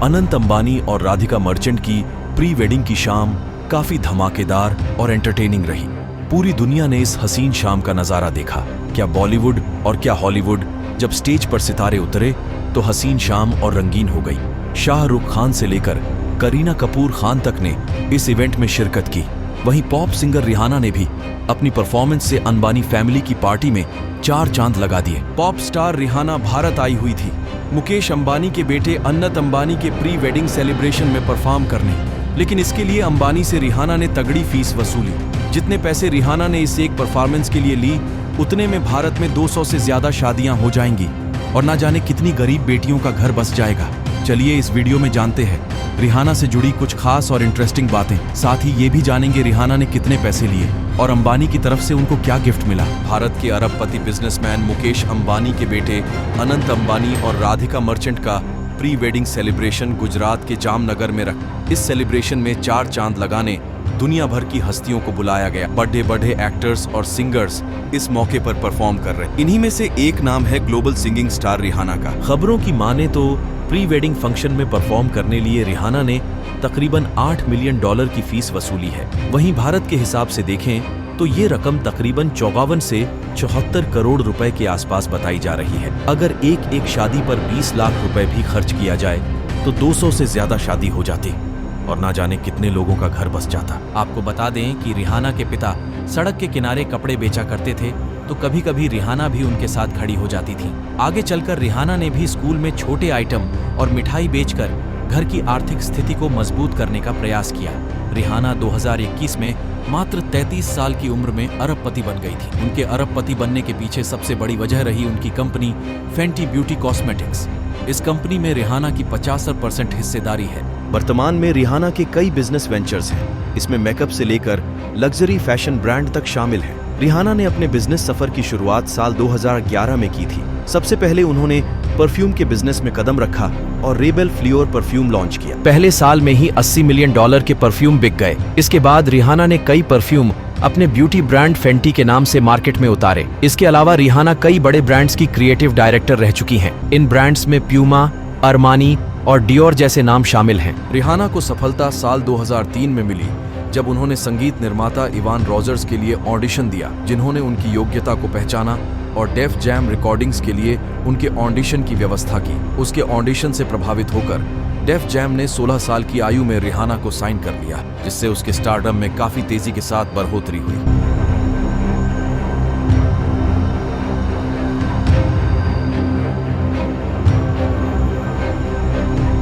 अनंत अंबानी और राधिका मर्चेंट की pre wedding की शाम काफी धमाकेदार और एंटरटेनिंग रही। पूरी दुनिया ने इस हसीन शाम का नजारा देखा। क्या बॉलीवुड और क्या हॉलीवुड, जब स्टेज पर सितारे उतरे तो हसीन शाम और रंगीन हो गई। शाहरुख खान से लेकर करीना कपूर खान तक ने इस इवेंट में शिरकत की। वहीं पॉप सिंगर रिहाना ने भी अपनी परफॉर्मेंस से अंबानी फैमिली की पार्टी में 4 चांद लगा दिए। पॉप स्टार रिहाना भारत आई हुई थी मुकेश अंबानी के बेटे अनंत अंबानी के प्री वेडिंग सेलिब्रेशन में परफॉर्म करने, लेकिन इसके लिए अंबानी से रिहाना ने तगड़ी फीस वसूली। जितने पैसे रिहाना ने इस एक परफॉर्मेंस के लिए ली, उतने में भारत में 200 से ज्यादा शादियां हो जाएंगी और ना जाने कितनी गरीब बेटियों का घर बस जाएगा। चलिए इस वीडियो में जानते हैं रिहाना से जुड़ी कुछ खास और इंटरेस्टिंग बातें। साथ ही ये भी जानेंगे रिहाना ने कितने पैसे लिए और अंबानी की तरफ से उनको क्या गिफ्ट मिला। भारत के अरबपति बिजनेसमैन मुकेश अंबानी के बेटे अनंत अंबानी और राधिका मर्चेंट का प्री वेडिंग सेलिब्रेशन गुजरात के जामनगर में रख। इस सेलिब्रेशन में 4 चांद लगाने दुनिया भर की हस्तियों को बुलाया गया। बड़े बड़े एक्टर्स और सिंगर्स इस मौके पर परफॉर्म कर रहे। इन्हीं में से एक नाम है ग्लोबल सिंगिंग स्टार रिहाना का। खबरों की माने तो प्री वेडिंग फंक्शन में परफॉर्म करने लिए रिहाना ने तकरीबन $8 मिलियन की फीस वसूली है। वहीं भारत के हिसाब से देखें तो ये रकम तकरीबन 54 से 74 करोड़ रुपए के आसपास बताई जा रही है। अगर एक शादी पर 20 लाख रुपए भी खर्च किया जाए तो 200 से ज्यादा शादी हो जाती और ना जाने कितने लोगों का घर बस जाता। आपको बता दें कि रिहाना के पिता सड़क के किनारे कपड़े बेचा करते थे, तो कभी कभी रिहाना भी उनके साथ खड़ी हो जाती थी। आगे चलकर रिहाना ने भी स्कूल में छोटे आइटम और मिठाई बेचकर घर की आर्थिक स्थिति को मजबूत करने का प्रयास किया। रिहाना 2021 में मात्र 33 साल की उम्र में अरबपति बन गई थी। उनके अरबपति बनने के पीछे सबसे बड़ी वजह रही उनकी कंपनी फेंटी ब्यूटी कॉस्मेटिक्स। इस कंपनी में रिहाना की 50% हिस्सेदारी है। वर्तमान में रिहाना के कई बिजनेस वेंचर्स हैं। इसमें मेकअप से लेकर लग्जरी फैशन ब्रांड तक शामिल है। रिहाना ने अपने बिजनेस सफर की शुरुआत साल 2011 में की थी। सबसे पहले उन्होंने परफ्यूम के बिजनेस में कदम रखा और रेबेल फ्लियोर परफ्यूम लॉन्च किया। पहले साल में ही $80 मिलियन के परफ्यूम बिक गए। इसके बाद रिहाना ने कई परफ्यूम अपने ब्यूटी ब्रांड फेंटी के नाम से मार्केट में उतारे। इसके अलावा रिहाना कई बड़े ब्रांड्स की क्रिएटिव डायरेक्टर रह चुकी हैं। इन ब्रांड्स में प्यूमा, अरमानी और डियोर जैसे नाम शामिल हैं। रिहाना को सफलता साल 2003 में मिली जब उन्होंने संगीत निर्माता इवान रॉजर्स के लिए ऑडिशन दिया, जिन्होंने उनकी योग्यता को पहचाना और डेफ जैम रिकॉर्डिंग्स के लिए उनके ऑडिशन की व्यवस्था की। उसके ऑडिशन से प्रभावित होकर डेफ जैम ने 16 साल की आयु में रिहाना को साइन कर लिया, जिससे उसके स्टारडम में काफी तेजी के साथ बढ़ोतरी हुई।